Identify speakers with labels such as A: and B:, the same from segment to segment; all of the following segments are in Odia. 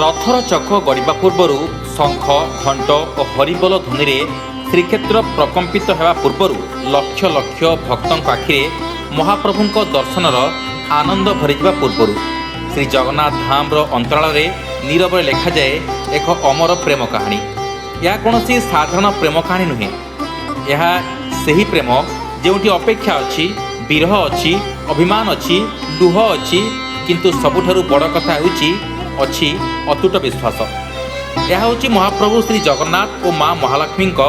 A: ରଥର ଚକ ଗଡ଼ିବା ପୂର୍ବରୁ ଶଙ୍ଖ ଘଣ୍ଟ ଓ ହରିବୋଲ ଧ୍ୱନିରେ ଶ୍ରୀକ୍ଷେତ୍ର ପ୍ରକମ୍ପିତ ହେବା ପୂର୍ବରୁ ଲକ୍ଷ ଲକ୍ଷ ଭକ୍ତଙ୍କ ଆଖିରେ ମହାପ୍ରଭୁଙ୍କ ଦର୍ଶନର ଆନନ୍ଦ ଭରିଯିବା ପୂର୍ବରୁ ଶ୍ରୀ ଜଗନ୍ନାଥ ଧାମର ଅନ୍ତରାଳରେ ନୀରବରେ ଲେଖାଯାଏ ଏକ ଅମର ପ୍ରେମ କାହାଣୀ। ଏହା କୌଣସି ସାଧାରଣ ପ୍ରେମ କାହାଣୀ ନୁହେଁ। ଏହା ସେହି ପ୍ରେମ ଯେଉଁଠି ଅପେକ୍ଷା ଅଛି, ବିରହ ଅଛି, ଅଭିମାନ ଅଛି, ଲୁହ ଅଛି, କିନ୍ତୁ ସବୁଠାରୁ ବଡ଼ କଥା ହେଉଛି ଅଛି ଅତୁଟ ବିଶ୍ୱାସ। ଏହା ହେଉଛି ମହାପ୍ରଭୁ ଶ୍ରୀ ଜଗନ୍ନାଥ ଓ ମା ମହାଲକ୍ଷ୍ମୀଙ୍କ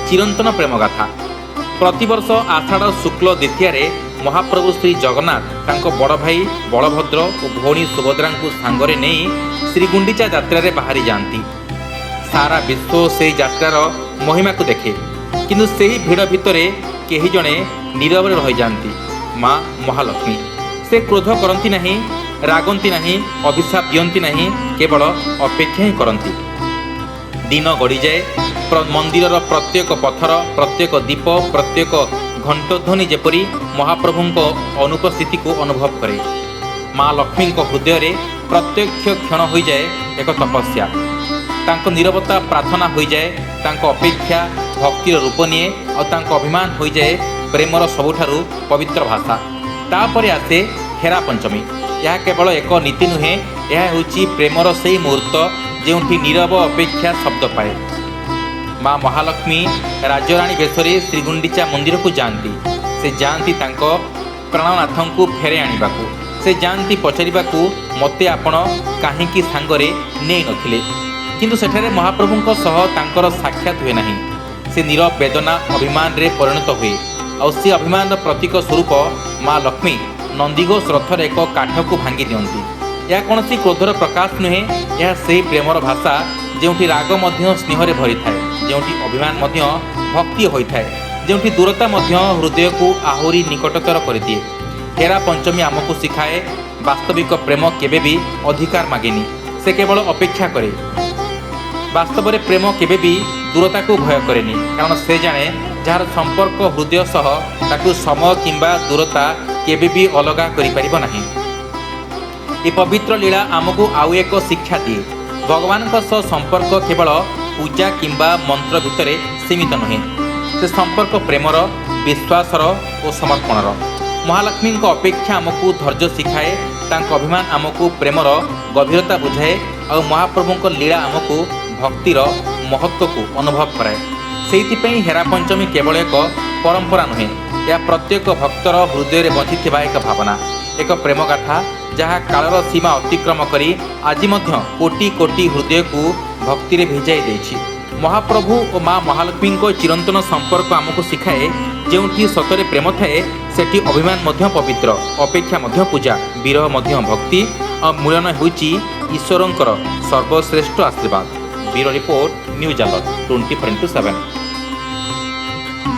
A: ଚିରନ୍ତନ ପ୍ରେମଗାଥା। ପ୍ରତିବର୍ଷ ଆଷାଢ଼ ଶୁକ୍ଳ ଦ୍ୱିତୀୟାରେ ମହାପ୍ରଭୁ ଶ୍ରୀ ଜଗନ୍ନାଥ ତାଙ୍କ ବଡ଼ ଭାଇ ବଳଭଦ୍ର ଓ ଭଉଣୀ ସୁଭଦ୍ରାଙ୍କୁ ସାଙ୍ଗରେ ନେଇ ଶ୍ରୀଗୁଣ୍ଡିଚା ଯାତ୍ରାରେ ବାହାରି ଯାଆନ୍ତି। ସାରା ବିଶ୍ୱ ସେହି ଯାତ୍ରାର ମହିମାକୁ ଦେଖେ, କିନ୍ତୁ ସେହି ଭିଡ଼ ଭିତରେ କେହି ଜଣେ ନୀରବରେ ରହିଯାଆନ୍ତି, ମା ମହାଲକ୍ଷ୍ମୀ। ସେ କ୍ରୋଧ କରନ୍ତି ନାହିଁ, ରାଗନ୍ତି ନାହିଁ, ଅଭିଶାପ ଦିଅନ୍ତି ନାହିଁ, କେବଳ ଅପେକ୍ଷା ହିଁ କରନ୍ତି। ଦିନ ଗଡ଼ିଯାଏ, ମନ୍ଦିରର ପ୍ରତ୍ୟେକ ପଥର, ପ୍ରତ୍ୟେକ ଦୀପ, ପ୍ରତ୍ୟେକ ଘଣ୍ଟଧ୍ୱନି ଯେପରି ମହାପ୍ରଭୁଙ୍କ ଅନୁପସ୍ଥିତିକୁ ଅନୁଭବ କରେ। ମା ଲକ୍ଷ୍ମୀଙ୍କ ହୃଦୟରେ ପ୍ରତ୍ୟକ୍ଷ କ୍ଷଣ ହୋଇଯାଏ ଏକ ତପସ୍ୟା। ତାଙ୍କ ନୀରବତା ପ୍ରାର୍ଥନା ହୋଇଯାଏ, ତାଙ୍କ ଅପେକ୍ଷା ଭକ୍ତିର ରୂପ ନିଏ, ଆଉ ତାଙ୍କ ଅଭିମାନ ହୋଇଯାଏ ପ୍ରେମର ସବୁଠାରୁ ପବିତ୍ର ଭାଷା। ତାପରେ ଆସେ ହେରା ପଞ୍ଚମୀ। ଏହା କେବଳ ଏକ ନୀତି ନୁହେଁ, ଏହା ହେଉଛି ପ୍ରେମର ସେହି ମୁହୂର୍ତ୍ତ ଯେଉଁଠି ନୀରବ ଅପେକ୍ଷା ଶବ୍ଦ ପାଏ। ମା ମହାଲକ୍ଷ୍ମୀ ରାଜରାଣୀ ବେଶରେ ଶ୍ରୀଗୁଣ୍ଡିଚା ମନ୍ଦିରକୁ ଯାଆନ୍ତି। ସେ ଯାଆନ୍ତି ତାଙ୍କ ପ୍ରାଣନାଥଙ୍କୁ ଫେରାଇ ଆଣିବାକୁ। ସେ ଯାଆନ୍ତି ପଚାରିବାକୁ, ମୋତେ ଆପଣ କାହିଁକି ସାଙ୍ଗରେ ନେଇନଥିଲେ? କିନ୍ତୁ ସେଠାରେ ମହାପ୍ରଭୁଙ୍କ ସହ ତାଙ୍କର ସାକ୍ଷାତ ହୁଏ ନାହିଁ। ସେ ନୀରବ ବେଦନା ଅଭିମାନରେ ପରିଣତ ହୁଏ, ଆଉ ସେ ଅଭିମାନର ପ୍ରତୀକ ସ୍ୱରୂପ ମା ଲକ୍ଷ୍ମୀ ନନ୍ଦିଘୋଷ ରଥରେ ଏକ କାଠକୁ ଭାଙ୍ଗି ଦିଅନ୍ତି। ଏହା କୌଣସି କ୍ରୋଧର ପ୍ରକାଶ ନୁହେଁ, ଏହା ସେହି ପ୍ରେମର ଭାଷା ଯେଉଁଠି ରାଗ ମଧ୍ୟ ସ୍ନେହରେ ଭରିଥାଏ, ଯେଉଁଠି ଅଭିମାନ ମଧ୍ୟ ଭକ୍ତି ହୋଇଥାଏ, ଯେଉଁଠି ଦୂରତା ମଧ୍ୟ ହୃଦୟକୁ ଆହୁରି ନିକଟତର କରିଦିଏ। ହେରା ପଞ୍ଚମୀ ଆମକୁ ଶିଖାଏ, ବାସ୍ତବିକ ପ୍ରେମ କେବେ ବି ଅଧିକାର ମାଗେନି, ସେ କେବଳ ଅପେକ୍ଷା କରେ। ବାସ୍ତବରେ ପ୍ରେମ କେବେ ବି ଦୂରତାକୁ ଭୟ କରେନି, କାରଣ ସେ ଜାଣେ ଯାହାର ସମ୍ପର୍କ ହୃଦୟ ସହ ତାକୁ ସମୟ କିମ୍ବା ଦୂରତା କେବେ ବି ଅଲଗା କରିପାରିବ ନାହିଁ। ଏ ପବିତ୍ର ଲୀଳା ଆମକୁ ଆଉ ଏକ ଶିକ୍ଷା ଦିଏ, ଭଗବାନଙ୍କ ସହ ସମ୍ପର୍କ କେବଳ ପୂଜା କିମ୍ବା ମନ୍ତ୍ର ଭିତରେ ସୀମିତ ନୁହେଁ। ସେ ସମ୍ପର୍କ ପ୍ରେମର, ବିଶ୍ୱାସର ଓ ସମର୍ପଣର। ମହାଲକ୍ଷ୍ମୀଙ୍କ ଅପେକ୍ଷା ଆମକୁ ଧୈର୍ଯ୍ୟ ଶିଖାଏ, ତାଙ୍କ ଅଭିମାନ ଆମକୁ ପ୍ରେମର ଗଭୀରତା ବୁଝାଏ, ଆଉ ମହାପ୍ରଭୁଙ୍କ ଲୀଳା ଆମକୁ ଭକ୍ତିର ମହତ୍ତ୍ୱକୁ ଅନୁଭବ କରାଏ। ସେଇଥିପାଇଁ ହେରା ପଞ୍ଚମୀ କେବଳ ଏକ ପରମ୍ପରା ନୁହେଁ, ଏହା ପ୍ରତ୍ୟେକ ଭକ୍ତର ହୃଦୟରେ ବଞ୍ଚିଥିବା ଏକ ଭାବନା, ଏକ ପ୍ରେମଗାଥା ଯାହା କାଳର ସୀମା ଅତିକ୍ରମ କରି ଆଜି ମଧ୍ୟ କୋଟି କୋଟି ହୃଦୟକୁ ଭକ୍ତିରେ ଭିଜାଇ ଦେଇଛି। ମହାପ୍ରଭୁ ଓ ମା ମହାଲକ୍ଷ୍ମୀଙ୍କ ଚିରନ୍ତନ ସମ୍ପର୍କ ଆମକୁ ଶିଖାଏ, ଯେଉଁଠି ସତରେ ପ୍ରେମ ଥାଏ ସେଠି ଅଭିମାନ ମଧ୍ୟ ପବିତ୍ର, ଅପେକ୍ଷା ମଧ୍ୟ ପୂଜା, ବିରହ ମଧ୍ୟ ଭକ୍ତି, ଆଉ ମିଳନ ହେଉଛି ଈଶ୍ୱରଙ୍କର ସର୍ବଶ୍ରେଷ୍ଠ ଆଶୀର୍ବାଦ। Bureau report, news alert 24x7।